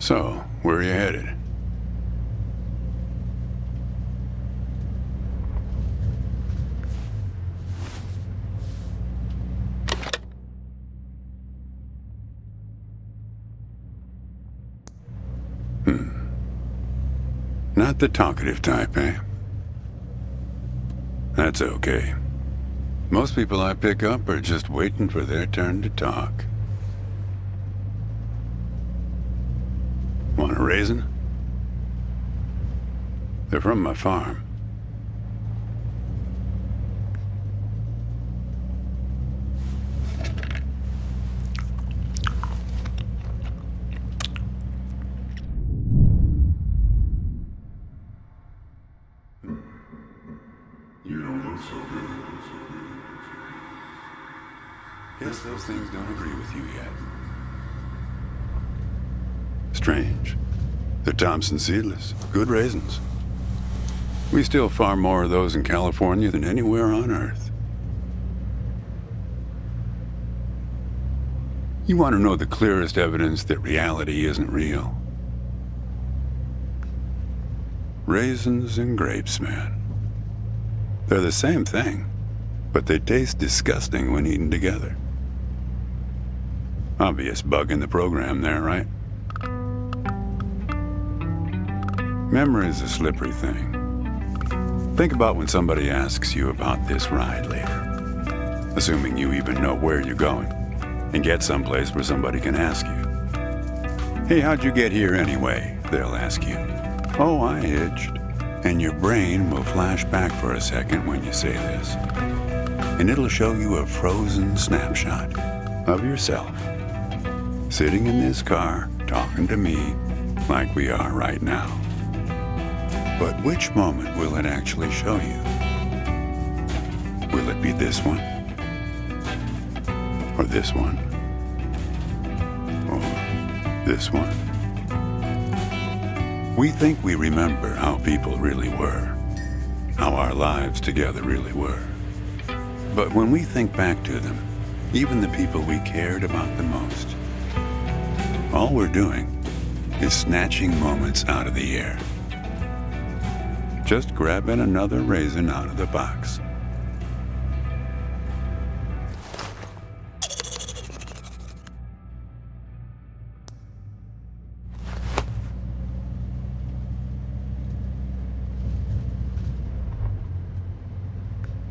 So, where are you headed? Not the talkative type, eh? That's okay. Most people I pick up are just waiting for their turn to talk. Want a raisin? They're from my farm. You don't look so good. Guess those things don't agree with you yet. Strange. They're Thompson seedless. Good raisins. We still farm more of those in California than anywhere on Earth. You want to know the clearest evidence that reality isn't real? Raisins and grapes, man. They're the same thing, but they taste disgusting when eaten together. Obvious bug in the program there, right? Memory's a slippery thing. Think about when somebody asks you about this ride later, assuming you even know where you're going, and get someplace where somebody can ask you. Hey, how'd you get here anyway? They'll ask you. Oh, I hitched. And your brain will flash back for a second when you say this. And it'll show you a frozen snapshot of yourself, sitting in this car, talking to me like we are right now. But which moment will it actually show you? Will it be this one? Or this one? Or this one? We think we remember how people really were, how our lives together really were. But when we think back to them, even the people we cared about the most, all we're doing is snatching moments out of the air. Just grabbing another raisin out of the box.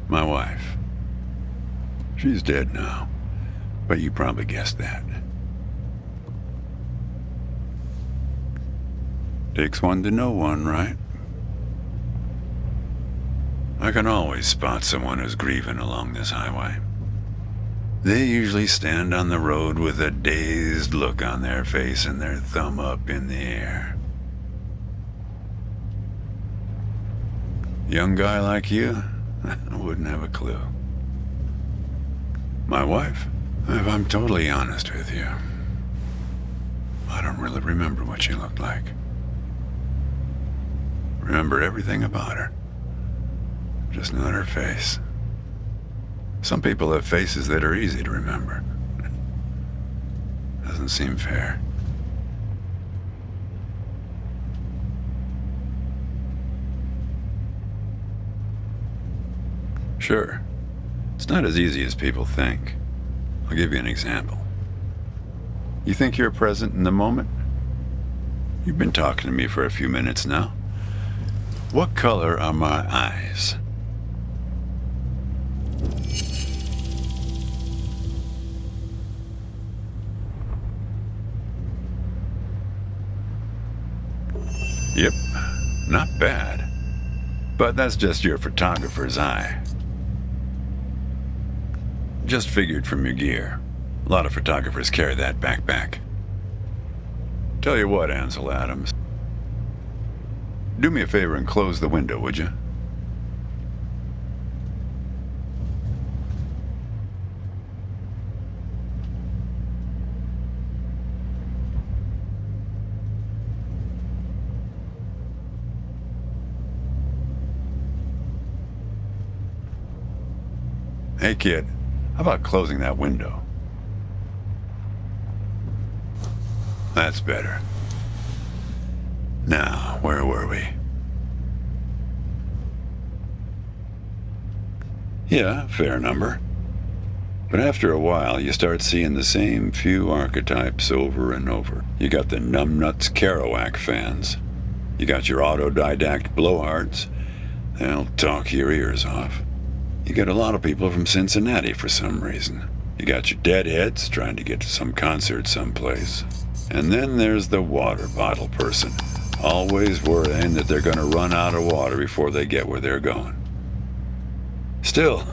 My wife. She's dead now, but you probably guessed that. Takes one to know one, right? I can always spot someone who's grieving along this highway. They usually stand on the road with a dazed look on their face and their thumb up in the air. Young guy like you? I wouldn't have a clue. My wife, if I'm totally honest with you, I don't really remember what she looked like. Remember everything about her, just not her face. Some people have faces that are easy to remember. Doesn't seem fair. Sure, it's not as easy as people think. I'll give you an example. You think you're present in the moment? You've been talking to me for a few minutes now. What color are my eyes? Yep, not bad. But that's just your photographer's eye. Just figured from your gear. A lot of photographers carry that backpack. Tell you what, Ansel Adams. Do me a favor and close the window, would you? Hey, kid. How about closing that window? That's better. Now, where were we? Yeah, fair number. But after a while, you start seeing the same few archetypes over and over. You got the numbnuts Kerouac fans. You got your autodidact blowhards. They'll talk your ears off. You get a lot of people from Cincinnati for some reason. You got your deadheads trying to get to some concert someplace. And then there's the water bottle person, always worrying that they're going to run out of water before they get where they're going. Still,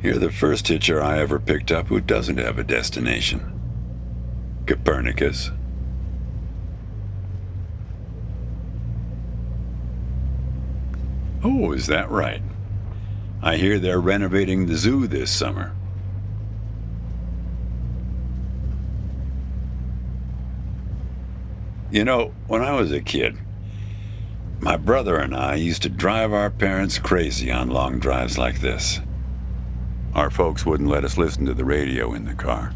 you're the first hitcher I ever picked up who doesn't have a destination. Copernicus. Oh, is that right? I hear they're renovating the zoo this summer. You know, when I was a kid, my brother and I used to drive our parents crazy on long drives like this. Our folks wouldn't let us listen to the radio in the car.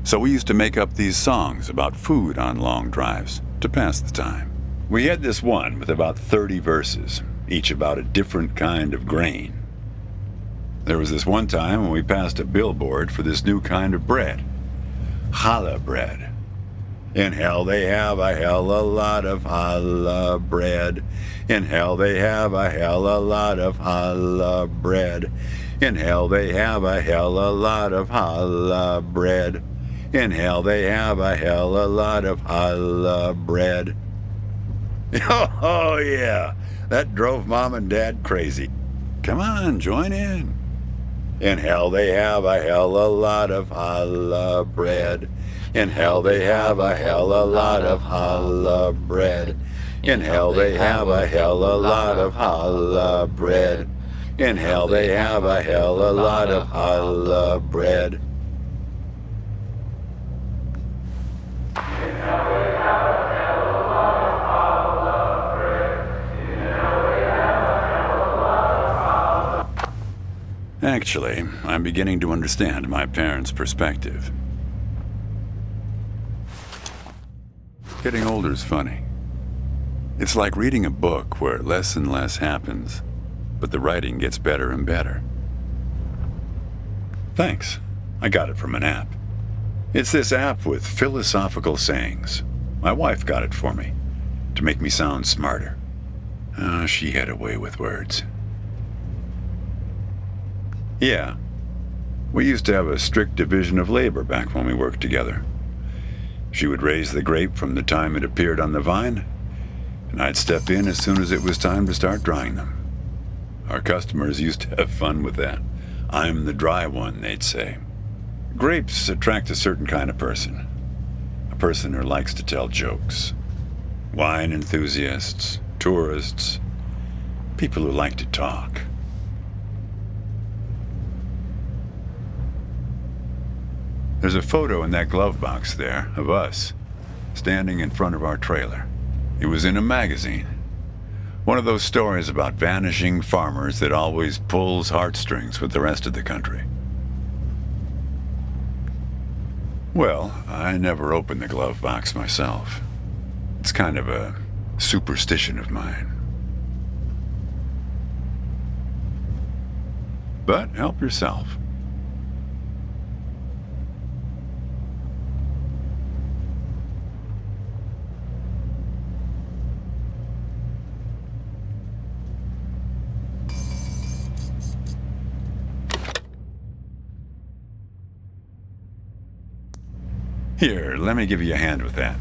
So we used to make up these songs about food on long drives to pass the time. We had this one with about 30 verses, each about a different kind of grain. There was this one time when we passed a billboard for this new kind of bread, challah bread. In hell they have a hell a lot of challah bread. In hell they have a hell a lot of challah bread. In hell they have a hell a lot of challah bread. In hell they have a hell a lot of challah bread. Oh yeah, that drove Mom and Dad crazy. Come on, join in. In hell they have a hell a lot of challah bread. In hell they have a hell a lot of challah bread. In hell they have a hell a lot of challah bread. In hell they have a hell a lot of challah bread. Actually, I'm beginning to understand my parents' perspective. Getting older's funny. It's like reading a book where less and less happens, but the writing gets better and better. Thanks. I got it from an app. It's this app with philosophical sayings. My wife got it for me, to make me sound smarter. She had a way with words. Yeah, we used to have a strict division of labor back when we worked together. She would raise the grape from the time it appeared on the vine, and I'd step in as soon as it was time to start drying them. Our customers used to have fun with that. I'm the dry one, they'd say. Grapes attract a certain kind of person. A person who likes to tell jokes. Wine enthusiasts, tourists, people who like to talk. There's a photo in that glove box there of us, standing in front of our trailer. It was in a magazine. One of those stories about vanishing farmers that always pulls heartstrings with the rest of the country. Well, I never opened the glove box myself. It's kind of a superstition of mine. But help yourself. Here, let me give you a hand with that.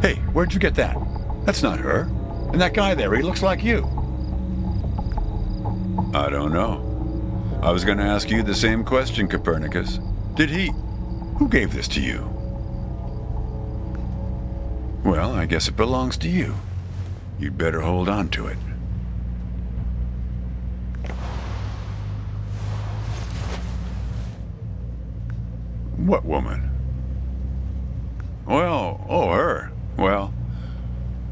Hey, where'd you get that? That's not her. And that guy there, he looks like you. I don't know. I was going to ask you the same question, Copernicus. Did he... Who gave this to you? Well, I guess it belongs to you. You'd better hold on to it. What woman? Well, oh, her. Well,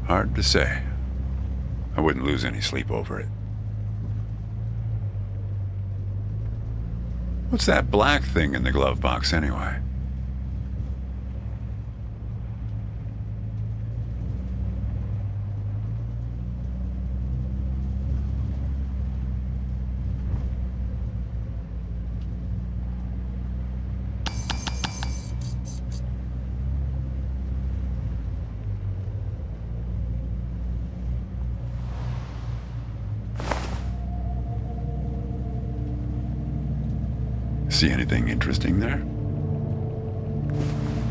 hard to say. I wouldn't lose any sleep over it. What's that black thing in the glove box, anyway? See anything interesting there?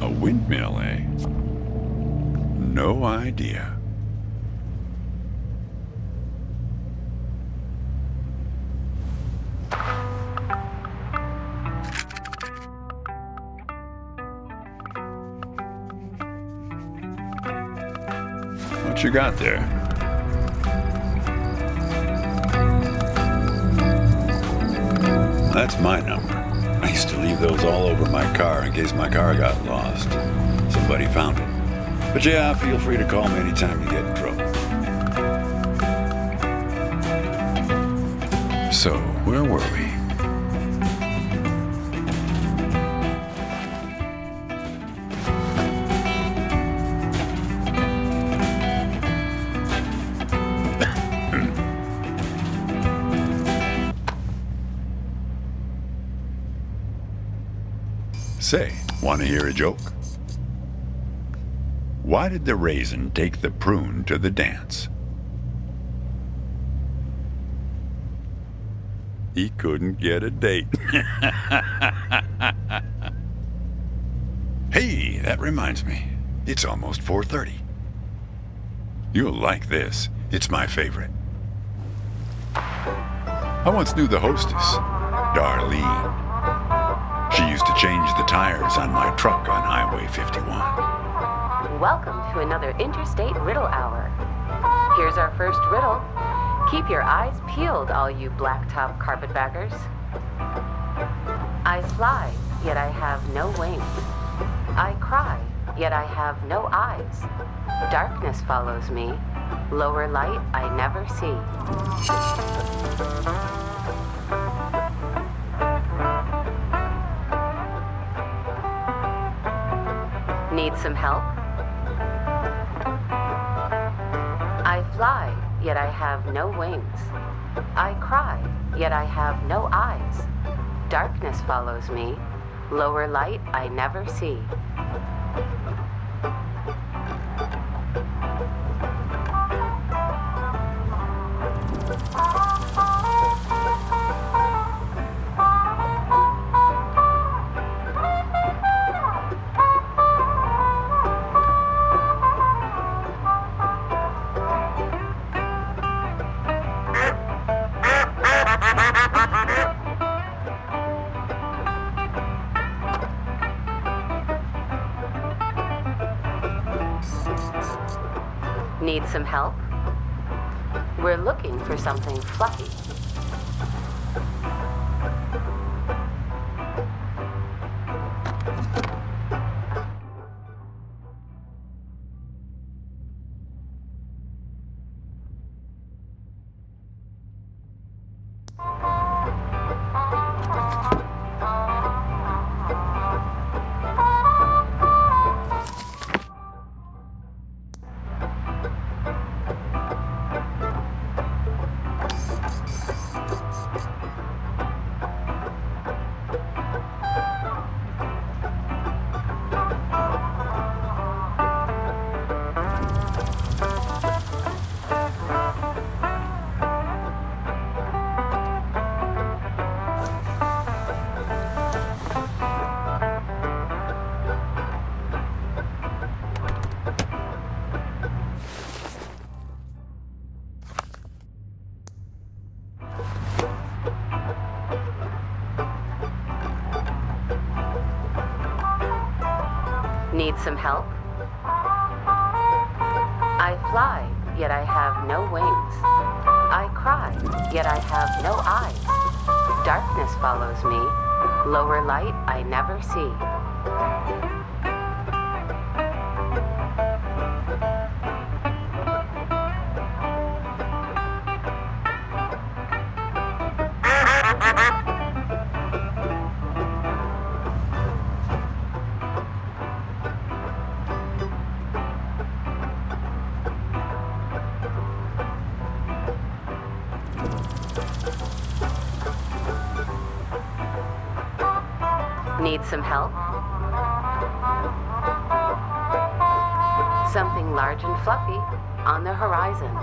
A windmill, eh? No idea. What you got there? That's my number. I used to leave those all over my car in case my car got lost. Somebody found it. But yeah, feel free to call me anytime you get in trouble. So, where were we? Say, want to hear a joke? Why did the raisin take the prune to the dance? He couldn't get a date. Hey, that reminds me. It's almost 4:30. You'll like this. It's my favorite. I once knew the hostess, Darlene. She used to change the tires on my truck on Highway 51. Welcome to another Interstate Riddle Hour. Here's our first riddle. Keep your eyes peeled, all you blacktop carpetbaggers. I fly, yet I have no wings. I cry, yet I have no eyes. Darkness follows me. Lower light I never see. Need some help? I fly, yet I have no wings. I cry, yet I have no eyes. Darkness follows me. Lower light I never see. Need some help? We're looking for something fluffy. Need some help? I fly, yet I have no wings. I cry, yet I have no eyes. Darkness follows me. Lower light I never see. Need some help? Something large and fluffy on the horizon.